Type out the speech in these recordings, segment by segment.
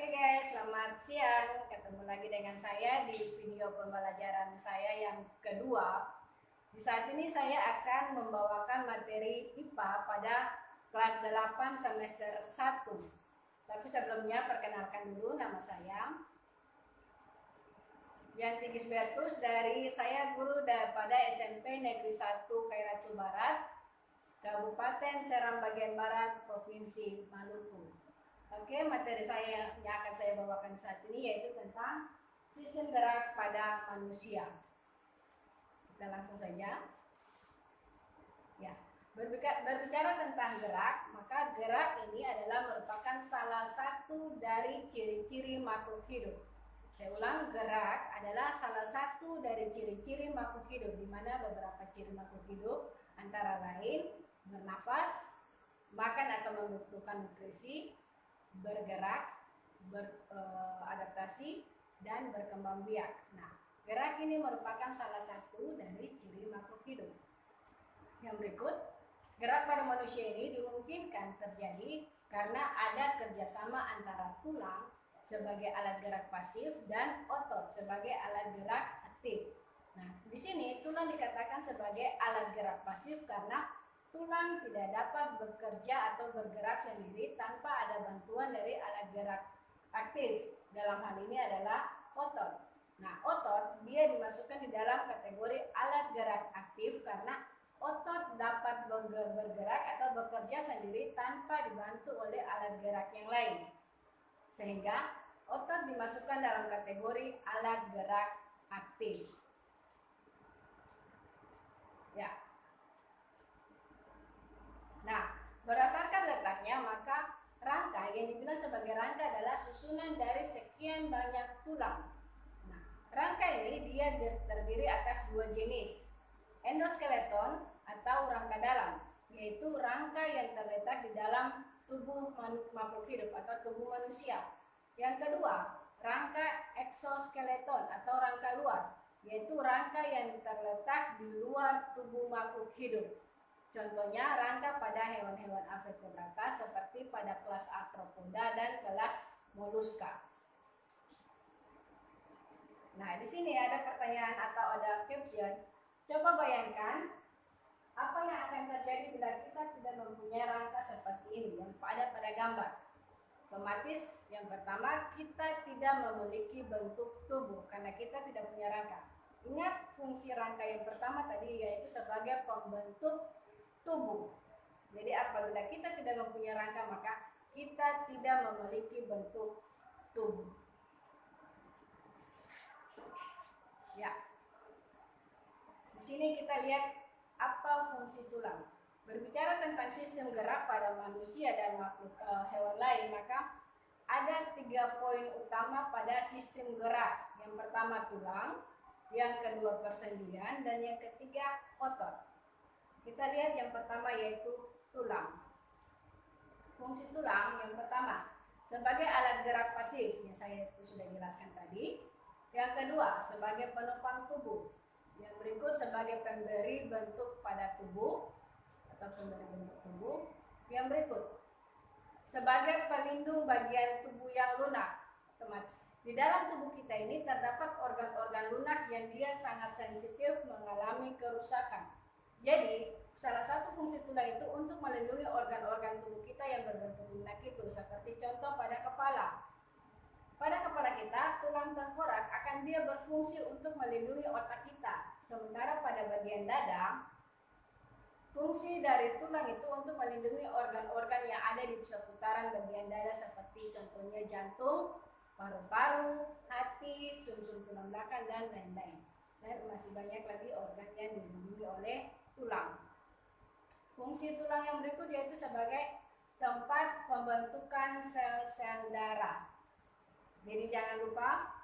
Oke guys, selamat siang. Ketemu lagi dengan saya di video pembelajaran saya yang kedua. Di saat ini saya akan membawakan materi IPA pada kelas 8 semester 1. Tapi sebelumnya perkenalkan dulu nama saya Yantigis Bertus, dari saya guru daripada SMP Negeri 1 Kairatul Barat, Kabupaten Seram bagian Barat, Provinsi Maluku. Oke, materi saya yang akan saya bawakan saat ini yaitu tentang sistem gerak pada manusia. Kita langsung saja. Ya, berbicara tentang gerak, maka gerak ini adalah merupakan salah satu dari ciri-ciri makhluk hidup. Saya ulang, gerak adalah salah satu dari ciri-ciri makhluk hidup, di mana beberapa ciri makhluk hidup antara lain bernafas, makan atau membutuhkan nutrisi, bergerak, beradaptasi, dan berkembang biak. Nah, gerak ini merupakan salah satu dari ciri makhluk hidup. Yang berikut, gerak pada manusia ini dimungkinkan terjadi karena ada kerjasama antara tulang sebagai alat gerak pasif dan otot sebagai alat gerak aktif. Nah, di sini tulang dikatakan sebagai alat gerak pasif karena tulang tidak dapat bekerja atau bergerak sendiri tanpa ada bantuan dari alat gerak aktif. Dalam hal ini adalah otot. Nah, otot dia dimasukkan di dalam kategori alat gerak aktif karena otot dapat bergerak atau bekerja sendiri tanpa dibantu oleh alat gerak yang lain. Sehingga otot dimasukkan dalam kategori alat gerak aktif. Ya. Nah, berdasarkan letaknya, maka rangka yang dibilang sebagai rangka adalah susunan dari sekian banyak tulang. Nah, rangka ini dia terdiri atas dua jenis, endoskeleton atau rangka dalam, yaitu rangka yang terletak di dalam tubuh makhluk hidup atau tubuh manusia. Yang kedua, rangka eksoskeleton atau rangka luar, yaitu rangka yang terletak di luar tubuh makhluk hidup. Contohnya rangka pada hewan-hewan vertebrata seperti pada kelas Arthropoda dan kelas Mollusca. Nah, di sini ada pertanyaan atau ada caption. Coba bayangkan apa yang akan terjadi bila kita tidak mempunyai rangka seperti ini yang ada pada gambar. Otomatis yang pertama, kita tidak memiliki bentuk tubuh karena kita tidak punya rangka. Ingat fungsi rangka yang pertama tadi yaitu sebagai pembentuk tubuh. Jadi apabila kita tidak mempunyai rangka, maka kita tidak memiliki bentuk tubuh. Ya. Di sini kita lihat apa fungsi tulang. Berbicara tentang sistem gerak pada manusia dan makhluk hewan lain, maka ada 3 poin utama pada sistem gerak. Yang pertama tulang, yang kedua persendian, dan yang ketiga otot. Kita lihat yang pertama yaitu tulang. Fungsi tulang yang pertama sebagai alat gerak pasif yang saya sudah jelaskan tadi. Yang kedua sebagai penopang tubuh. Yang berikut sebagai pemberi bentuk pada tubuh atau pemberi bentuk tubuh. Yang berikut sebagai pelindung bagian tubuh yang lunak. Di dalam tubuh kita ini terdapat organ-organ lunak yang dia sangat sensitif mengalami kerusakan. Jadi, salah satu fungsi tulang itu untuk melindungi organ-organ tubuh kita yang berbentuk lunak itu, seperti contoh pada kepala. Pada kepala kita, tulang tengkorak akan dia berfungsi untuk melindungi otak kita. Sementara pada bagian dada, fungsi dari tulang itu untuk melindungi organ-organ yang ada di seputaran bagian dada seperti contohnya jantung, paru-paru, hati, sumsum tulang belakang, dan lain-lain. Dan masih banyak lagi organ yang dilindungi oleh tulang. Fungsi tulang yang berikut yaitu sebagai tempat pembentukan sel-sel darah. Jadi jangan lupa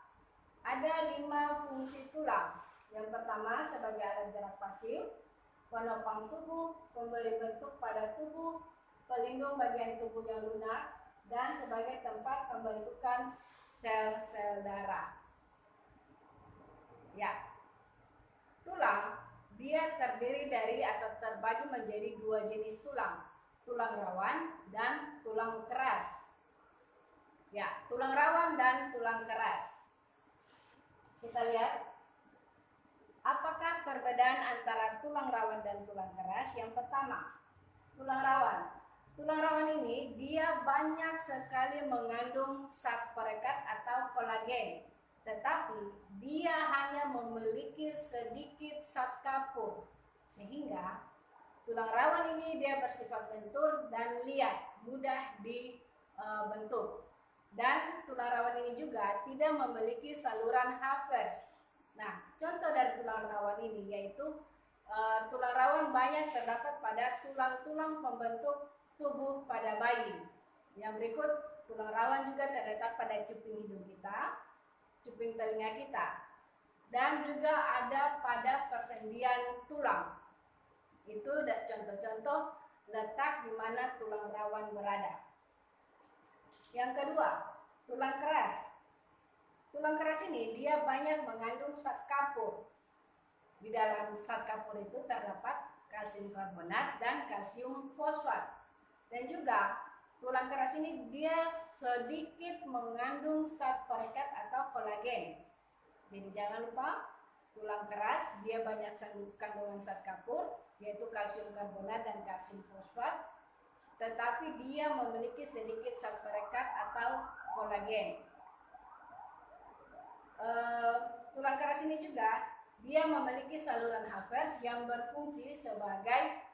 ada 5 fungsi tulang. Yang pertama sebagai alat gerak pasif, penopang tubuh, pemberi bentuk pada tubuh, pelindung bagian tubuh yang lunak, dan sebagai tempat pembentukan sel-sel darah. Ya, tulang dia terdiri dari atau terbagi menjadi 2 jenis tulang, tulang rawan dan tulang keras. Ya, tulang rawan dan tulang keras. Kita lihat apakah perbedaan antara tulang rawan dan tulang keras. Yang pertama, tulang rawan. Tulang rawan ini dia banyak sekali mengandung zat perekat atau kolagen, tetapi dia hanya memiliki sedikit zat kapur, sehingga tulang rawan ini dia bersifat lentur dan liat, mudah dibentuk. Dan tulang rawan ini juga tidak memiliki saluran Havertz. Nah, contoh dari tulang rawan ini yaitu tulang rawan banyak terdapat pada tulang-tulang pembentuk tubuh pada bayi. Yang berikut, tulang rawan juga terletak pada cuping hidung kita, cuping telinga kita, dan juga ada pada persendian tulang. Itu contoh-contoh letak di mana tulang rawan berada. Yang kedua, tulang keras. Tulang keras ini dia banyak mengandung zat kapur. Di dalam zat kapur itu terdapat kalsium karbonat dan kalsium fosfat. Dan juga tulang keras ini dia sedikit mengandung zat perekat atau kolagen. Jadi jangan lupa, tulang keras dia banyak kandungan zat kapur, yaitu kalsium karbonat dan kalsium fosfat, tetapi dia memiliki sedikit zat perekat atau kolagen. Tulang keras ini juga dia memiliki saluran Havertz yang berfungsi sebagai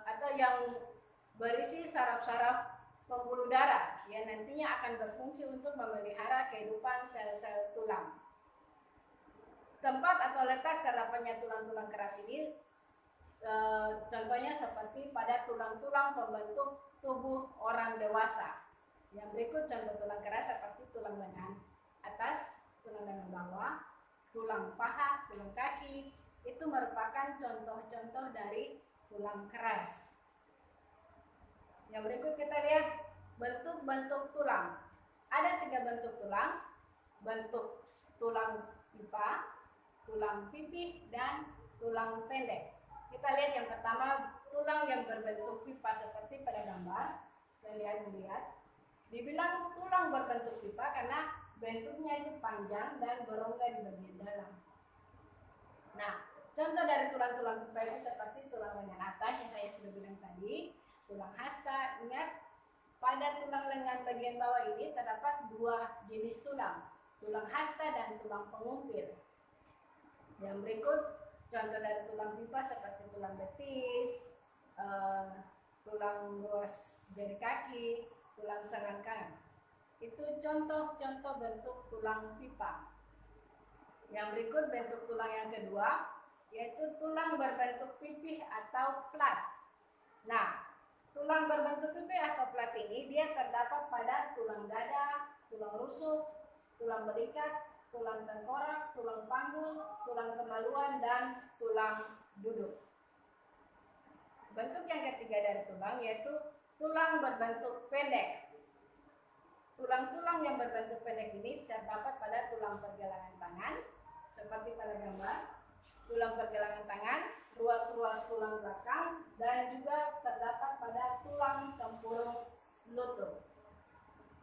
atau yang berisi saraf-saraf pembuluh darah yang nantinya akan berfungsi untuk memelihara kehidupan sel-sel tulang. Tempat atau letak terdapatnya tulang-tulang keras ini contohnya seperti pada tulang-tulang pembentuk tubuh orang dewasa. Yang berikut contoh tulang keras seperti tulang lengan atas, tulang lengan bawah, tulang paha, tulang kaki. Itu merupakan contoh-contoh dari tulang keras. Yang berikut kita lihat bentuk-bentuk tulang. Ada 3 bentuk tulang: bentuk tulang pipa, tulang pipih, dan tulang pendek. Kita lihat yang pertama, tulang yang berbentuk pipa seperti pada gambar. Kalian lihat, dibilang tulang berbentuk pipa karena bentuknya itu panjang dan berongga di bagian dalam. Nah, contoh dari tulang-tulang pipa itu seperti tulang lengan atas yang saya sudah bilang tadi, tulang hasta. Ingat, pada tulang lengan bagian bawah ini terdapat 2 jenis tulang, tulang hasta dan tulang pengumpil. Yang berikut contoh dari tulang pipa seperti tulang betis, tulang ruas jari kaki, tulang selangkangan. Itu contoh-contoh bentuk tulang pipa. Yang berikut bentuk tulang yang kedua, yaitu tulang berbentuk pipih atau plat. Nah, tulang berbentuk pipih atau plat ini dia terdapat pada tulang dada, tulang rusuk, tulang belikat, tulang tengkorak, tulang panggul, tulang kemaluan, dan tulang duduk. Bentuk yang ketiga dari tulang yaitu tulang berbentuk pendek. Tulang-tulang yang berbentuk pendek ini terdapat pada tulang pergelangan tangan, seperti pada gambar, tulang pergelangan tangan, ruas-ruas tulang belakang, dan juga terdapat pada tulang tempurung lutut.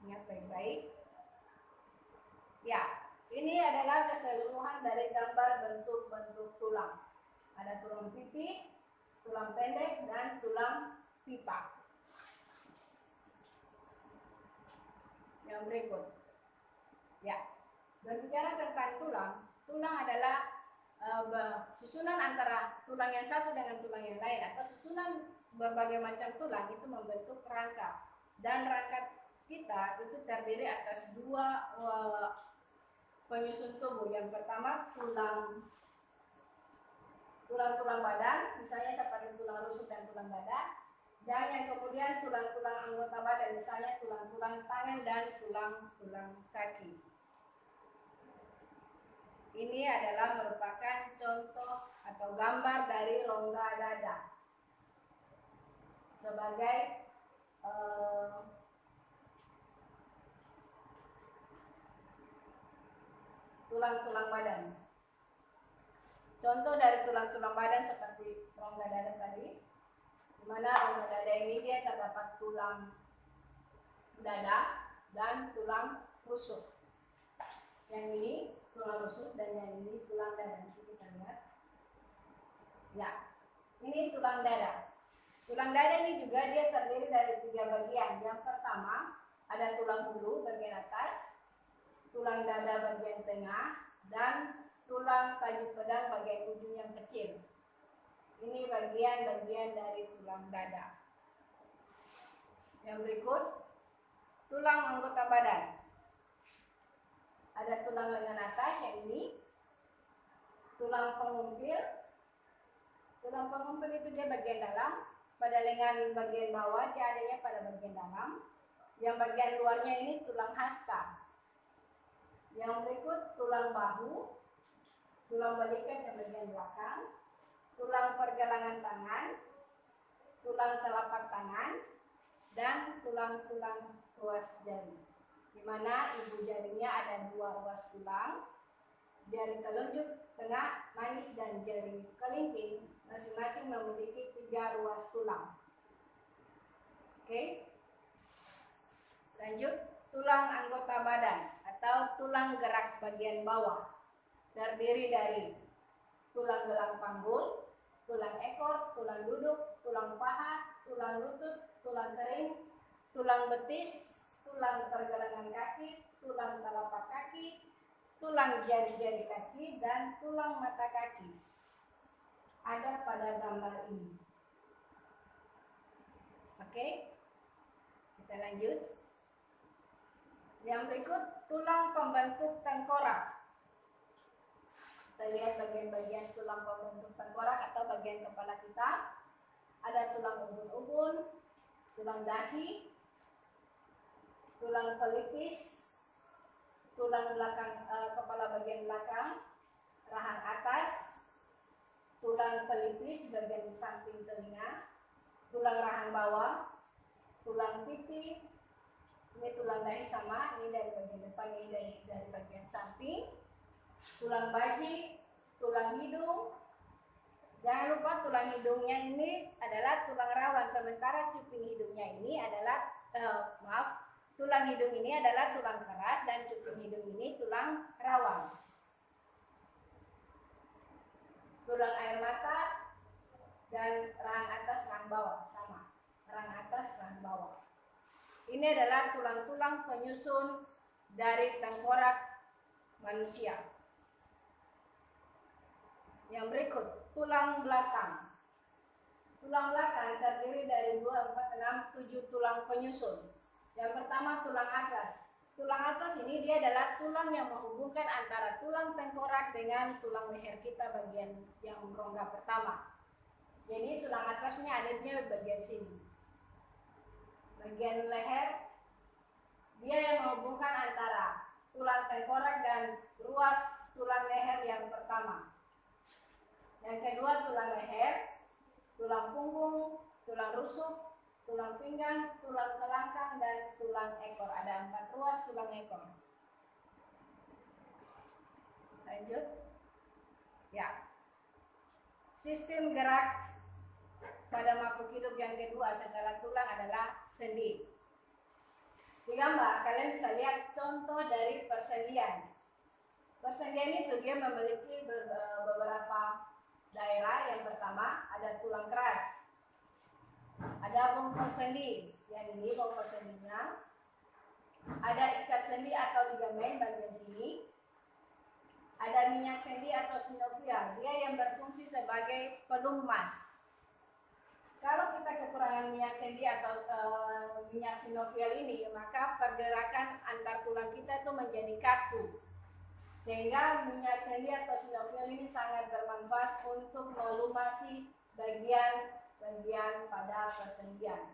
Ingat baik-baik. Ya, ini adalah keseluruhan dari gambar bentuk-bentuk tulang. Ada tulang pipi, tulang pendek, dan tulang pipa. Yang berikut, ya, berbicara tentang tulang, tulang adalah susunan antara tulang yang satu dengan tulang yang lain, atau susunan berbagai macam tulang itu membentuk rangka. Dan rangka kita itu terdiri atas 2 penyusun tubuh. Yang pertama tulang-tulang badan, misalnya seperti tulang rusuk dan tulang dada. Dan yang kemudian tulang-tulang anggota badan, misalnya tulang-tulang tangan dan tulang-tulang kaki. Ini adalah merupakan contoh atau gambar dari rongga dada sebagai tulang-tulang badan. Contoh dari tulang-tulang badan seperti rongga dada tadi, di mana rongga dada ini dia terdapat tulang dada, dan tulang rusuk. Yang ini tulang rusuk dan yang ini tulang dada. Nanti kita lihat. Ya, ini tulang dada. Tulang dada ini juga dia terdiri dari 3 bagian. Yang pertama ada tulang hulu bagian atas, tulang dada bagian tengah, dan tulang tajuk pedang bagian ujung yang kecil. Ini bagian-bagian dari tulang dada. Yang berikut, tulang anggota badan. Ada tulang lengan atas yang ini, tulang pengumpil. Tulang pengumpil itu dia bagian dalam, pada lengan bagian bawah dia adanya pada bagian dalam. Yang bagian luarnya ini tulang hasta. Yang berikut tulang bahu, tulang balikan yang bagian belakang, tulang pergelangan tangan, tulang telapak tangan, dan tulang-tulang ruas jari. Di mana ibu jarinya ada 2 ruas tulang, jari telunjuk, tengah, manis, dan jari kelingking masing-masing memiliki 3 ruas tulang. Oke. Lanjut, tulang anggota badan atau tulang gerak bagian bawah terdiri dari tulang gelang panggul, tulang ekor, tulang duduk, tulang paha, tulang lutut, tulang kering, tulang betis, tulang pergelangan kaki, tulang telapak kaki, tulang jari-jari kaki, dan tulang mata kaki. Ada pada gambar ini. Oke, kita lanjut. Yang berikut tulang pembentuk tengkorak. Kita lihat bagian-bagian tulang pembentuk tengkorak atau bagian kepala kita. Ada tulang ubun-ubun, tulang dahi, tulang pelipis, tulang belakang kepala bagian belakang, rahang atas, tulang pelipis bagian samping telinga, tulang rahang bawah, tulang pipi. Ini tulang dahi sama, ini dari bagian depan, ini dari bagian samping, tulang baji, tulang hidung. Jangan lupa tulang hidungnya ini adalah tulang rawan, sementara cuping hidungnya ini adalah tulang hidung ini adalah tulang keras dan cuping hidung ini tulang rawan. Tulang air mata dan rahang atas, rahang bawah sama, rahang atas, rahang bawah. Ini adalah tulang-tulang penyusun dari tengkorak manusia. Yang berikut, tulang belakang. Tulang belakang terdiri dari 2, 4, 6, 7 tulang penyusun. Yang pertama tulang atlas. Tulang atlas ini dia adalah tulang yang menghubungkan antara tulang tengkorak dengan tulang leher kita bagian yang rongga pertama. Jadi tulang atlasnya ada di bagian sini. Bagian leher dia yang menghubungkan antara tulang tengkorak dan ruas tulang leher yang pertama. Yang kedua tulang leher, tulang punggung, tulang rusuk, tulang pinggang, tulang kelangkang, dan tulang ekor. Ada 4 ruas tulang ekor. Lanjut. Ya. Sistem gerak pada makhluk hidup yang kedua setelah tulang adalah sendi. Di gambar kalian bisa lihat contoh dari persendian. Persendian itu dia memiliki beberapa daerah. Yang pertama ada tulang keras, ada bongkol sendi, yang ini bongkol sendinya, ada ikat sendi atau ligamen bagian sini, ada minyak sendi atau sinovial, dia yang berfungsi sebagai pelumas. Kalau kita kekurangan minyak sendi atau minyak sinovial ini, maka pergerakan antar tulang kita itu menjadi kaku. Sehingga minyak sendi atau sinovial ini sangat bermanfaat untuk melumasi bagian-bagian pada persendian.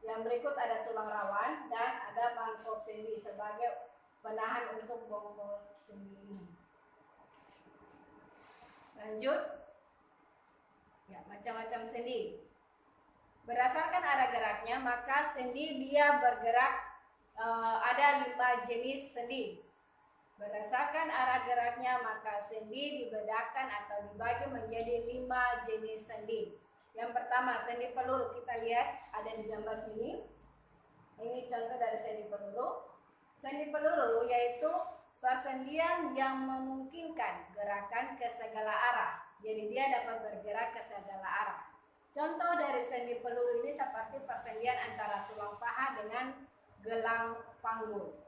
Yang berikut ada tulang rawan dan ada mangkok sendi sebagai penahan untuk bongkol sendi ini. Lanjut. Ya, macam-macam sendi. Berdasarkan arah geraknya, maka sendi dia bergerak ada 5 jenis sendi. Berdasarkan arah geraknya, maka sendi dibedakan atau dibagi menjadi 5 jenis sendi. Yang pertama, sendi peluru. Kita lihat ada di gambar sini. Ini contoh dari sendi peluru. Sendi peluru yaitu persendian yang memungkinkan gerakan ke segala arah. Jadi dia dapat bergerak ke segala arah. Contoh dari sendi peluru ini seperti persendian antara tulang paha dengan gelang panggul.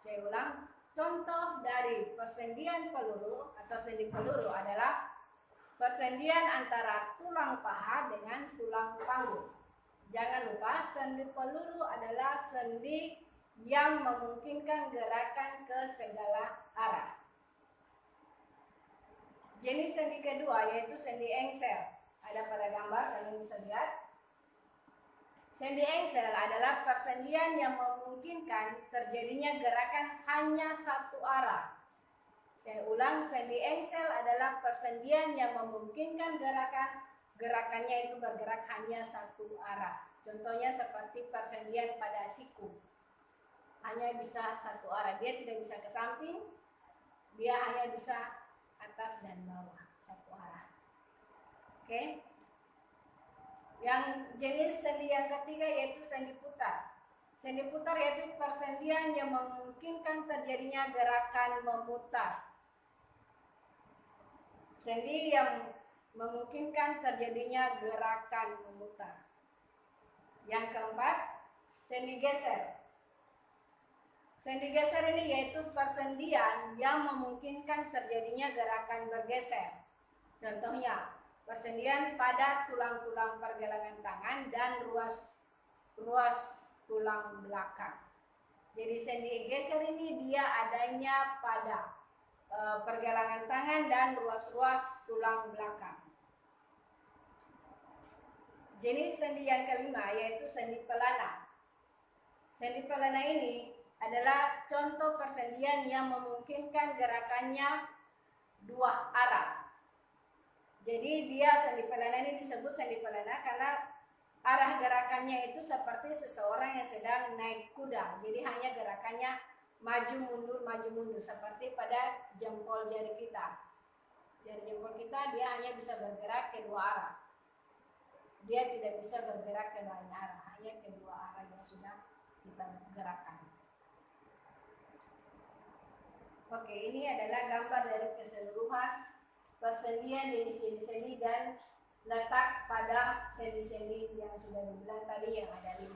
Saya ulang, contoh dari persendian peluru atau sendi peluru adalah persendian antara tulang paha dengan tulang panggul. Jangan lupa, sendi peluru adalah sendi yang memungkinkan gerakan ke segala arah. Jenis sendi kedua yaitu sendi engsel. Ada pada gambar, kalian bisa lihat. Sendi engsel adalah persendian yang memungkinkan terjadinya gerakan hanya satu arah. Saya ulang, sendi engsel adalah persendian yang memungkinkan gerakannya itu bergerak hanya satu arah. Contohnya seperti persendian pada siku. Hanya bisa satu arah, dia tidak bisa ke samping, dia hanya bisa atas dan bawah, satu arah. Oke. Yang jenis sendi yang ketiga yaitu sendi putar. Sendi putar yaitu persendian yang memungkinkan terjadinya gerakan memutar. Sendi yang memungkinkan terjadinya gerakan memutar. Yang keempat, sendi geser. Sendi geser ini yaitu persendian yang memungkinkan terjadinya gerakan bergeser. Contohnya, persendian pada tulang-tulang pergelangan tangan dan ruas tulang belakang. Jadi sendi geser ini dia adanya pada pergelangan tangan dan ruas-ruas tulang belakang. Jenis sendi yang kelima yaitu sendi pelana. Sendi pelana ini adalah contoh persendian yang memungkinkan gerakannya dua arah. Jadi dia sendi pelana ini disebut sendi pelana karena arah gerakannya itu seperti seseorang yang sedang naik kuda. Jadi hanya gerakannya maju mundur seperti pada jempol jari kita. Jari jempol kita dia hanya bisa bergerak kedua arah. Dia tidak bisa bergerak ke lain arah, hanya kedua arah yang sudah kita gerakkan. Oke, ini adalah gambar dari keseluruhan persendian jenis-jenis sendi dan letak pada sendi-sendi yang sudah dibilang tadi yang ada 5.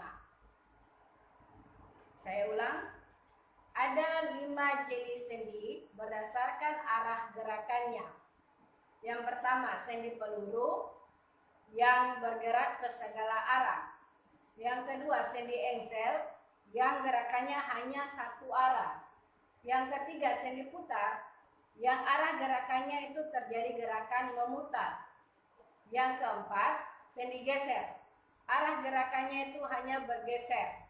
Saya ulang, ada 5 jenis sendi berdasarkan arah gerakannya. Yang pertama, sendi peluru yang bergerak ke segala arah. Yang kedua, sendi engsel yang gerakannya hanya satu arah. Yang ketiga, sendi putar yang arah gerakannya itu terjadi gerakan memutar. Yang keempat, sendi geser. Arah gerakannya itu hanya bergeser.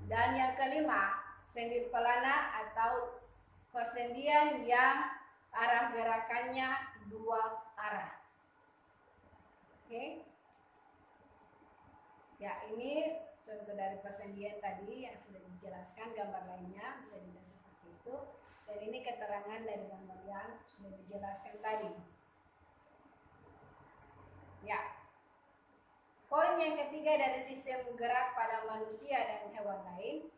Dan yang kelima, sendi pelana atau persendian yang arah gerakannya dua arah. Oke. Ya, ini contoh dari persendian tadi yang sudah dijelaskan, gambar lainnya bisa dilihat seperti itu. Dan ini keterangan dari gambar yang sudah dijelaskan tadi. Ya. Poin yang ketiga dari sistem gerak pada manusia dan hewan lain.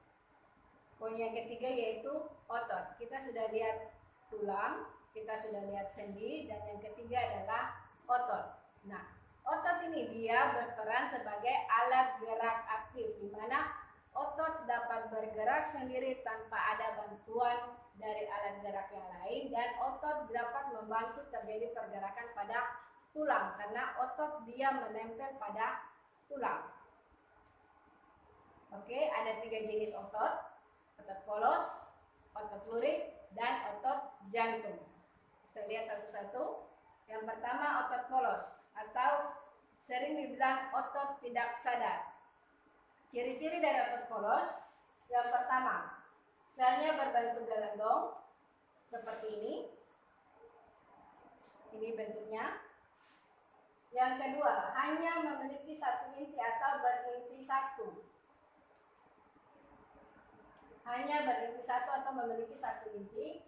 Poin yang ketiga yaitu otot. Kita sudah lihat tulang, kita sudah lihat sendi, dan yang ketiga adalah otot. Nah, otot ini dia berperan sebagai alat gerak aktif, di mana otot dapat bergerak sendiri tanpa ada bantuan dari alat gerak yang lain, dan otot dapat membantu terjadi pergerakan pada tulang karena otot dia menempel pada tulang. Oke, ada 3 jenis otot: otot polos, otot lurik, dan otot jantung. Kita lihat satu-satu. Yang pertama, otot polos atau sering dibilang otot tidak sadar. Ciri-ciri dari otot polos: yang pertama, selnya berbentuk gelondong seperti ini. Ini bentuknya. Yang kedua, hanya memiliki satu inti atau berinti satu. Hanya berinti satu atau memiliki satu inti.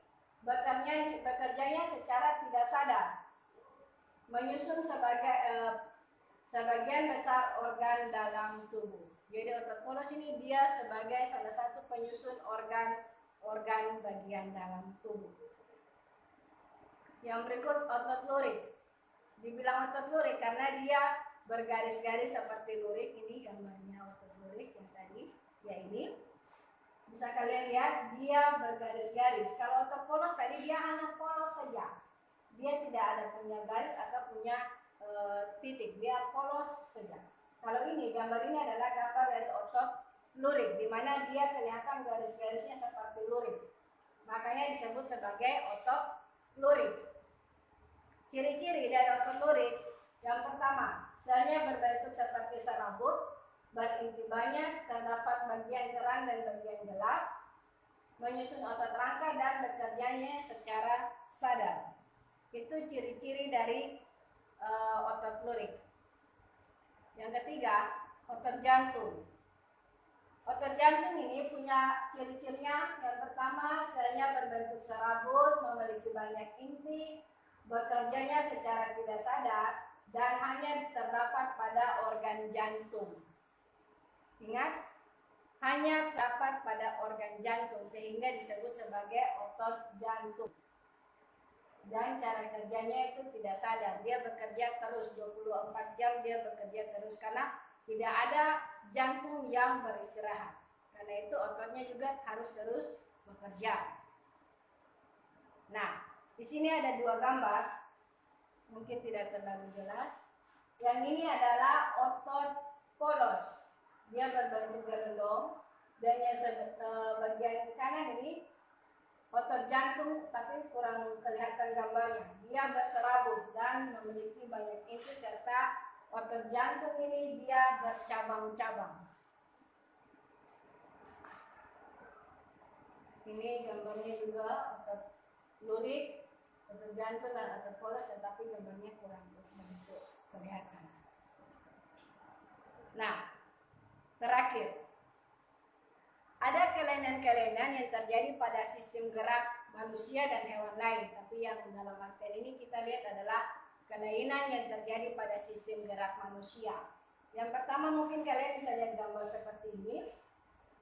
Bekerjanya secara tidak sadar, menyusun sebagian besar organ dalam tubuh. Jadi otot polos ini dia sebagai salah satu penyusun organ bagian dalam tubuh. Yang berikut otot lurik. Dibilang otot lurik karena dia bergaris-garis seperti lurik. Ini gambarnya otot lurik yang tadi, ya ini. Bisa kalian lihat dia bergaris-garis. Kalau otot polos tadi dia hanya polos saja. Dia tidak ada punya garis atau punya titik. Dia polos saja. Kalau ini gambar ini adalah gambar dari otot lurik, di mana dia kelihatan garis-garisnya seperti lurik. Makanya disebut sebagai otot lurik. Ciri-ciri dari otot lurik, yang pertama, selnya berbentuk seperti serabut, berinti banyak, terdapat bagian terang dan bagian gelap, menyusun otot rangka dan bekerjanya secara sadar. Itu ciri-ciri dari otot lurik. Yang ketiga, otot jantung. Otot jantung ini punya ciri-cirinya. Yang pertama, selnya berbentuk serabut, memiliki banyak inti, bekerjanya secara tidak sadar, dan hanya terdapat pada organ jantung. Ingat, hanya terdapat pada organ jantung, sehingga disebut sebagai otot jantung. Dan cara kerjanya itu tidak sadar, dia bekerja terus 24 jam, dia bekerja terus karena tidak ada jantung yang beristirahat. Karena itu ototnya juga harus terus bekerja. Nah, di sini ada dua gambar, mungkin tidak terlalu jelas. Yang ini adalah otot polos, dia berbentuk gelondong, dan yang bagian kanan ini otot jantung, tapi kurang kelihatan gambarnya. Dia berserabut dan memiliki banyak inti, serta otot jantung ini dia bercabang-cabang. Ini gambarnya juga otot lurik, otot jantung dan otot polos, tetapi gambarnya kurang begitu kelihatan. Nah, terakhir, ada kelainan-kelainan yang terjadi pada sistem gerak manusia dan hewan lain. Tapi yang dalam artian ini kita lihat adalah kelainan yang terjadi pada sistem gerak manusia. Yang pertama, mungkin kalian bisa lihat gambar seperti ini.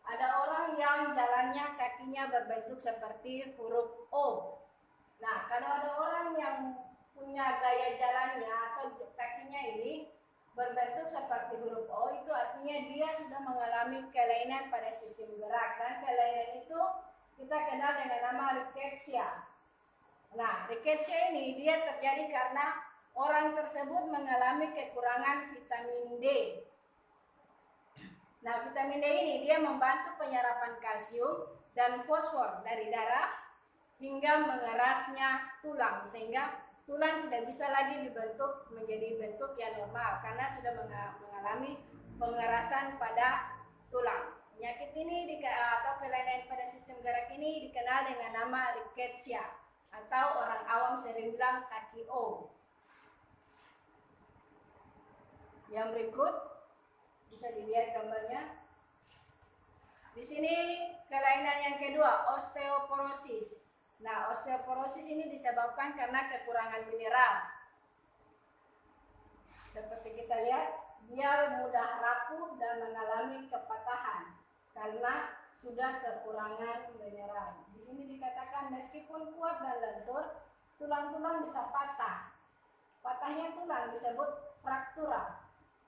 Ada orang yang jalannya kakinya berbentuk seperti huruf O. Nah, kalau ada orang yang punya gaya jalannya atau kakinya ini berbentuk seperti huruf O, itu artinya dia sudah mengalami kelainan pada sistem gerak, dan kelainan itu kita kenal dengan nama rickettsia. Nah, rickettsia ini dia terjadi karena orang tersebut mengalami kekurangan vitamin D. Nah, vitamin D ini dia membantu penyerapan kalsium dan fosfor dari darah hingga mengerasnya tulang, sehingga tulang tidak bisa lagi dibentuk menjadi bentuk yang normal karena sudah mengalami pengerasan pada tulang. Penyakit ini atau kelainan pada sistem gerak ini dikenal dengan nama rickettsia, atau orang awam sering bilang kaki O. Yang berikut bisa dilihat gambarnya. Di sini kelainan yang kedua, osteoporosis. Nah, osteoporosis ini disebabkan karena kekurangan mineral. Seperti kita lihat, dia mudah rapuh dan mengalami kepatahan karena sudah kekurangan mineral. Di sini dikatakan meskipun kuat dan lentur, tulang-tulang bisa patah. Patahnya tulang disebut fraktura.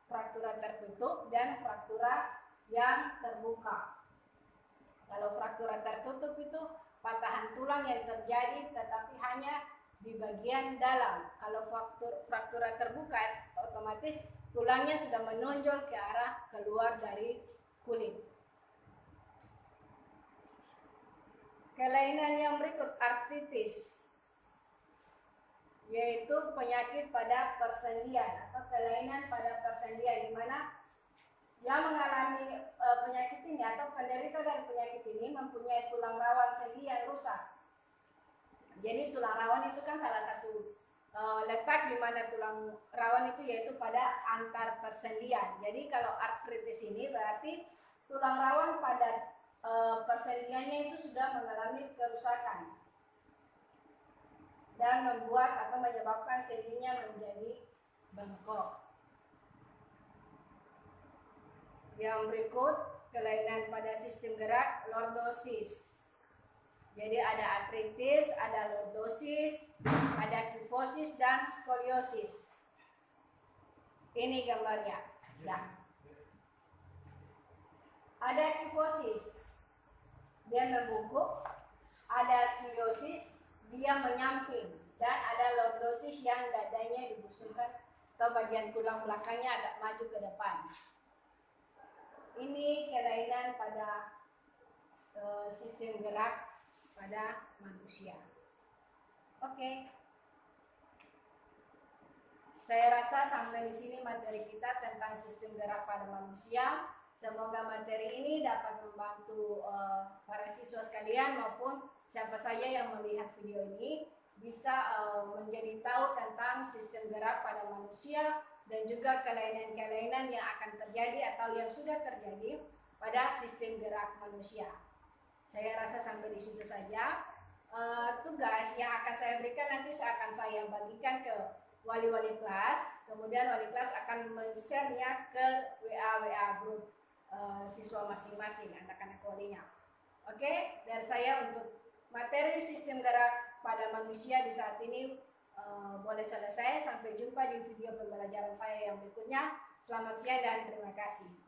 Fraktura tertutup dan fraktura yang terbuka. Kalau fraktura tertutup itu patahan tulang yang terjadi tetapi hanya di bagian dalam. Kalau fraktura terbuka, otomatis tulangnya sudah menonjol ke arah keluar dari kulit. Kelainan yang berikut, artritis, yaitu penyakit pada persendian atau kelainan pada persendian, di mana yang mengalami penyakit ini atau penderita dari penyakit ini mempunyai tulang rawan sendi yang rusak. Jadi tulang rawan itu kan salah satu letak di mana tulang rawan itu yaitu pada antar persendian. Jadi kalau artritis ini berarti tulang rawan pada persendiannya itu sudah mengalami kerusakan dan membuat atau menyebabkan sendinya menjadi bengkok. Yang berikut, kelainan pada sistem gerak lordosis. Jadi ada artritis, ada lordosis, ada kifosis dan skoliosis. Ini gambarnya. Ya. Ada kifosis, dia membungkuk. Ada skoliosis, dia menyamping. Dan ada lordosis yang dadanya dibusungkan atau bagian tulang belakangnya agak maju ke depan. Ini kelainan pada sistem gerak pada manusia. Oke. Saya rasa sampai di sini materi kita tentang sistem gerak pada manusia. Semoga materi ini dapat membantu para siswa sekalian maupun siapa saja yang melihat video ini bisa menjadi tahu tentang sistem gerak pada manusia dan juga kelainan-kelainan yang akan terjadi atau yang sudah terjadi pada sistem gerak manusia. Saya rasa sampai di situ saja. Tugas yang akan saya berikan nanti akan saya bagikan ke wali-wali kelas, kemudian wali kelas akan men-share-nya ke WA grup siswa masing-masing, anak-anak walinya. Oke, dari saya untuk materi sistem gerak pada manusia di saat ini boleh selesai. Sampai jumpa di video pembelajaran saya yang berikutnya. Selamat siang dan terima kasih.